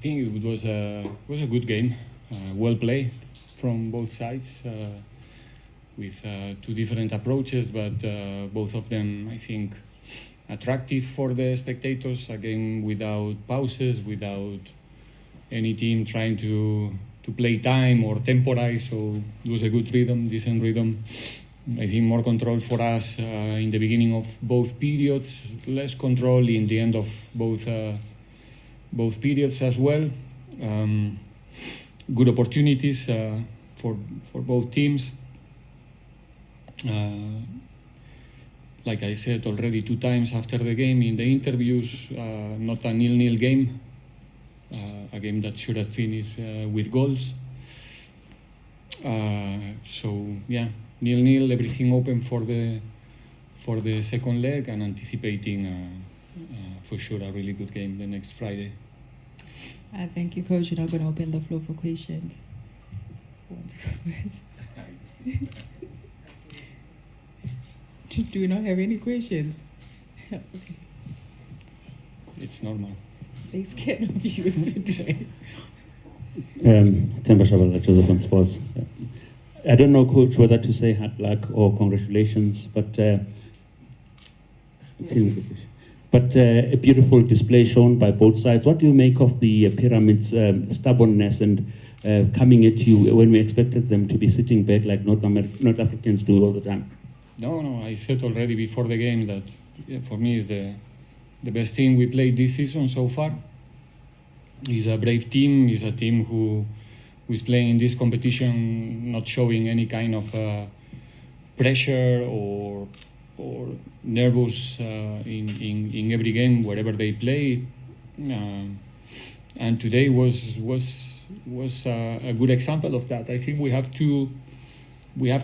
think it was a good game, well played from both sides, with two different approaches, but both of them, I think, attractive for the spectators. A game without pauses, without any team trying to play time or temporize. So it was a good rhythm, decent rhythm. I think more control for us in the beginning of both periods, less control in the end of both periods as well. Good opportunities for both teams. Like I said already 2 times after the game in the interviews, not a 0-0 game, a game that should have finished with goals. So yeah, 0-0, everything open for the second leg, and anticipating for sure a really good game the next Friday. Thank you, Coach. You're now going to open the floor for questions. Do you not have any questions? Okay. It's normal. They scared of you today. Temba Shavala, Joseph on Sports. I don't know, Coach, whether to say hard luck or congratulations, but a beautiful display shown by both sides. What do you make of the Pyramids' stubbornness and coming at you when we expected them to be sitting back like North Africans do all the time? No, I said already before the game that for me is the best team we played this season so far. It's a brave team. It's a team who is playing in this competition, not showing any kind of pressure or nervous in every game wherever they play. And today was a good example of that. I think we have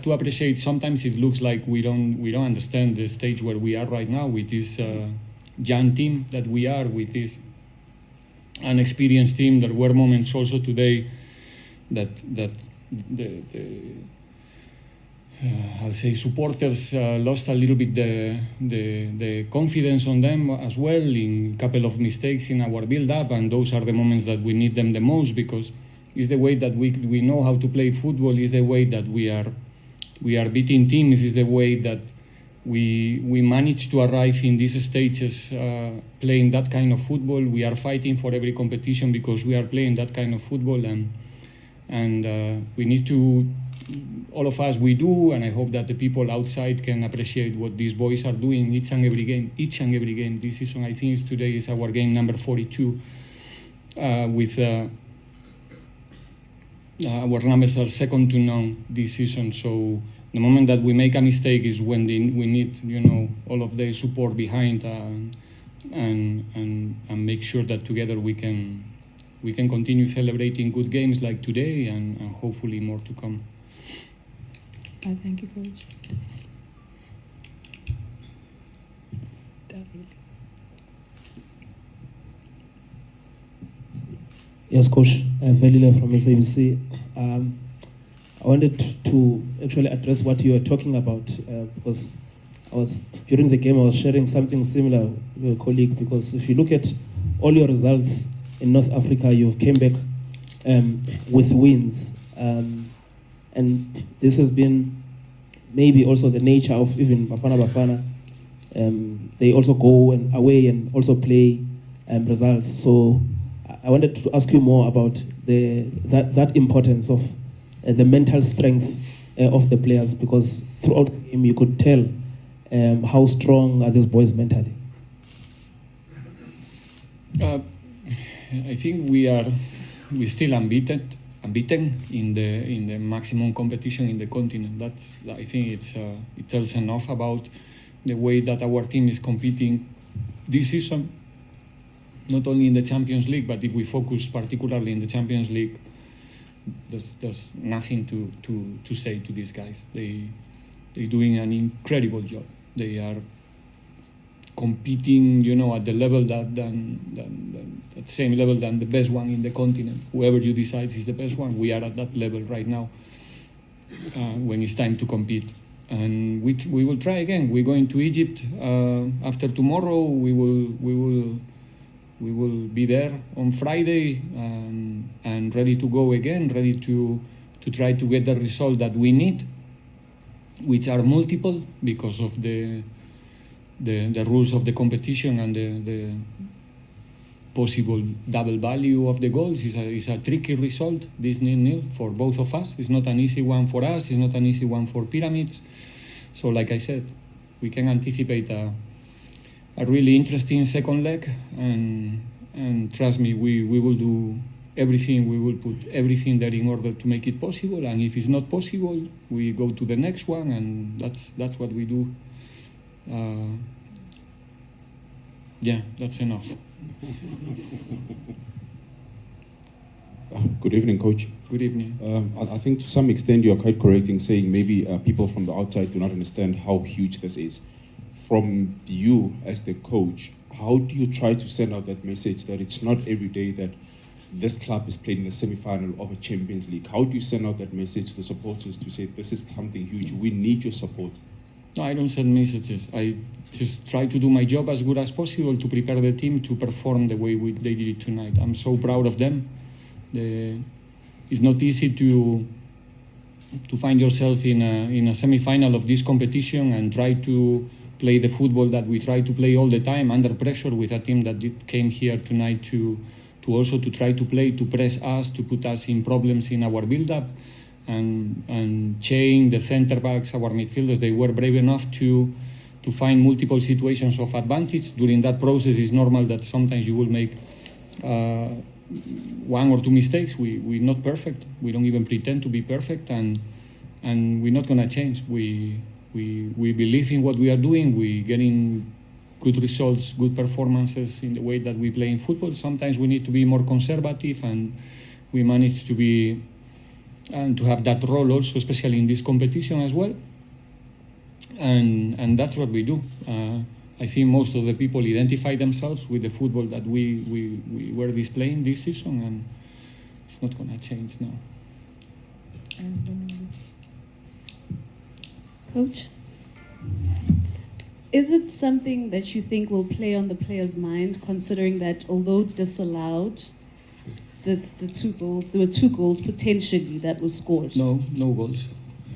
to appreciate. Sometimes it looks like we don't understand the stage where we are right now with this young team that we are, with this unexperienced team. There were moments also today that I'll say supporters lost a little bit the confidence on them as well, in a couple of mistakes in our build-up, and those are the moments that we need them the most, because it's the way that we know how to play football, is the way that we are beating teams, is the way that we manage to arrive in these stages playing that kind of football. We are fighting for every competition because we are playing that kind of football, and we need to, all of us, we do, and I hope that the people outside can appreciate what these boys are doing each and every game this season. I think today is our game number 42 with our numbers are second to none this season. So the moment that we make a mistake is when we need, all of the support behind and make sure that together we can continue celebrating good games like today and hopefully more to come. Thank you, Coach. Yes, Coach. Velile from SABC. I wanted to actually address what you were talking about because during the game I was sharing something similar with your colleague, because if you look at all your results in North Africa, you've came back with wins. And this has been maybe also the nature of even Bafana. They also go away and also play results. So I wanted to ask you more about that importance of the mental strength of the players, because throughout the game you could tell how strong are these boys mentally. I think we're still unbeaten in the maximum competition in the continent. I think it tells enough about the way that our team is competing this season, not only in the Champions League, but if we focus particularly in the Champions League, there's nothing to say to these guys. They're doing an incredible job. They are competing, at the level at the same level than the best one in the continent. Whoever you decide is the best one, we are at that level right now. When it's time to compete, and we will try again. We're going to Egypt after tomorrow. We will We will be there on Friday and ready to go again, ready to try to get the result that we need, which are multiple because of the rules of the competition and the possible double value of the goals. Is a tricky result, this 0-0 for both of us. It's not an easy one for us, it's not an easy one for Pyramids. So like I said, we can anticipate a really interesting second leg, and trust me, we will do everything, we will put everything there in order to make it possible, and if it's not possible, we go to the next one, and that's what we do. Yeah, that's enough. Good evening, Coach. Good evening. I think to some extent you are quite correct in saying maybe people from the outside do not understand how huge this is. From you as the coach, how do you try to send out that message that it's not every day that this club is playing in the semi-final of a Champions League? How do you send out that message to the supporters to say this is something huge, we need your support? No, I don't send messages. I just try to do my job as good as possible to prepare the team to perform the way they did it tonight. I'm so proud of them. It's not easy to find yourself in a semi-final of this competition and try to play the football that we try to play all the time under pressure with a team that came here tonight to also to try to play, to press us, to put us in problems in our build-up, and Chain, the centre backs, our midfielders, they were brave enough to find multiple situations of advantage. During that process, it's normal that sometimes you will make one or two mistakes. We're not perfect. We don't even pretend to be perfect, and we're not gonna change. We believe in what we are doing. We're getting good results, good performances in the way that we play in football. Sometimes we need to be more conservative, and we manage to be and to have that role also, especially in this competition as well. And that's what we do. I think most of the people identify themselves with the football that we were displaying this season, and it's not going to change now. Coach, is it something that you think will play on the players' mind, considering that although disallowed, the two goals, there were two goals potentially that were scored? No goals.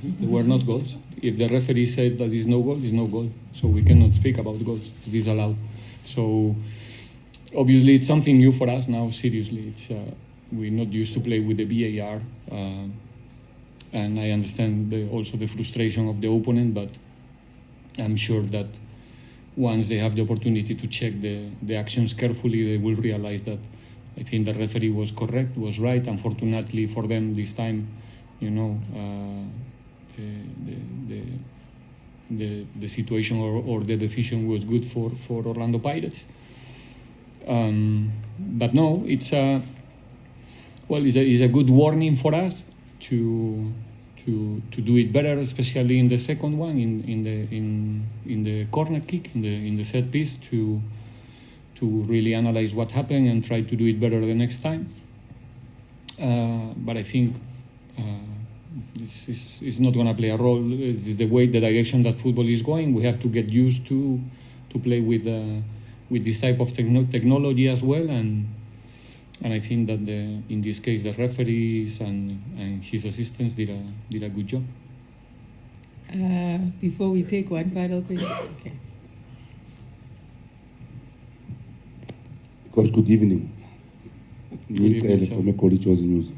They were not goals. If the referee said that is no goal, is no goal. So we cannot speak about goals. It's disallowed. So obviously it's something new for us now. Seriously, it's we're not used to play with the VAR, and I understand also the frustration of the opponent. But I'm sure that once they have the opportunity to check the actions carefully, they will realize that I think the referee was correct, was right. Unfortunately for them this time, you know, the situation or the decision was good for Orlando Pirates. But no, it's a good warning for us to do it better, especially in the second one, in the corner kick, in the set piece, to really analyze what happened and try to do it better the next time. But I think this is not going to play a role. It's the way, the direction that football is going. We have to get used to play with this type of technology as well. And I think that in this case the referees and his assistants did a good job. Before we take one final question, okay. Coach, good evening. Good evening, sir. From College Jose News.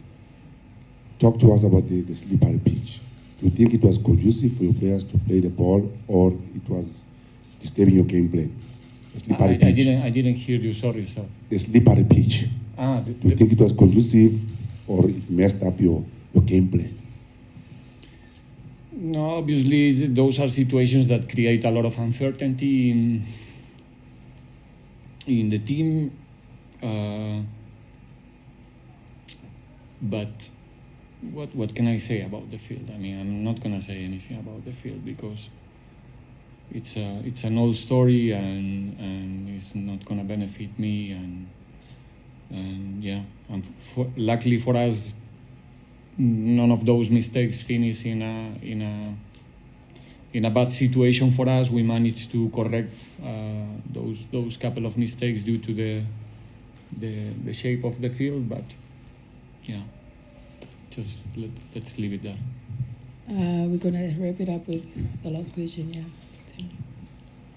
Talk to us about the slippery pitch. Do you think it was conducive for your players to play the ball, or it was disturbing your game plan? The slippery pitch. I didn't hear you. Sorry, sir. The slippery pitch. Do you think it was conducive, or it messed up your game plan? No, obviously those are situations that create a lot of uncertainty in the team. But what can I say about the field? I mean, I'm not gonna say anything about the field because it's an old story and it's not gonna benefit me. And yeah, luckily for us, none of those mistakes finish in a bad situation for us. We managed to correct those couple of mistakes due to the shape of the field, but yeah, just let's leave it there. We're gonna wrap it up with the last question. Yeah. Thank you.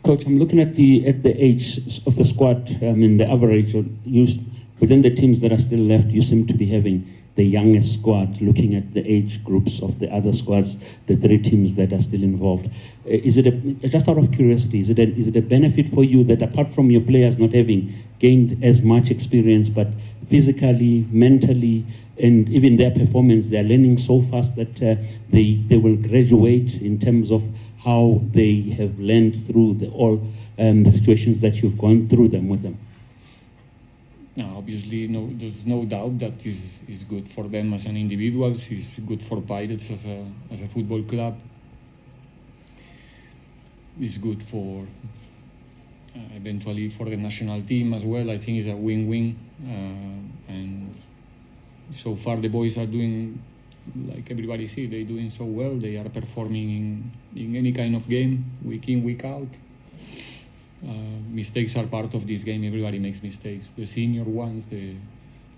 Coach, I'm looking at the age of the squad. I mean, the average within the teams that are still left, you seem to be having the youngest squad. Looking at the age groups of the other squads, the 3 teams that are still involved, is it just out of curiosity? Is it a benefit for you that apart from your players not having gained as much experience, but physically, mentally, and even their performance, they are learning so fast that they will graduate in terms of how they have learned through the situations that you've gone through them with them? Now, obviously, there's no doubt that is good for them as an individuals. It's good for Pirates as a football club. It's good for eventually for the national team as well. I think it's a win-win, and so far the boys are doing, like everybody see, they're doing so well. They are performing in any kind of game, week in, week out. Mistakes are part of this game. Everybody makes mistakes. The senior ones, the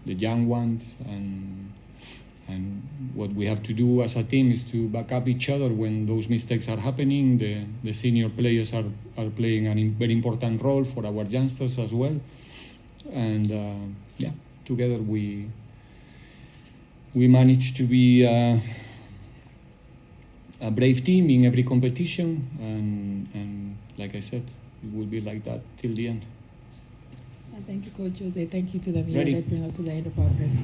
young ones, and what we have to do as a team is to back up each other when those mistakes are happening. The senior players are playing a very important role for our youngsters as well. And yeah, together we manage to be a brave team in every competition, and like I said, it will be like that till the end. Thank you, Coach Jose. Thank you to the media. Ready. That brings us to the end of our press conference.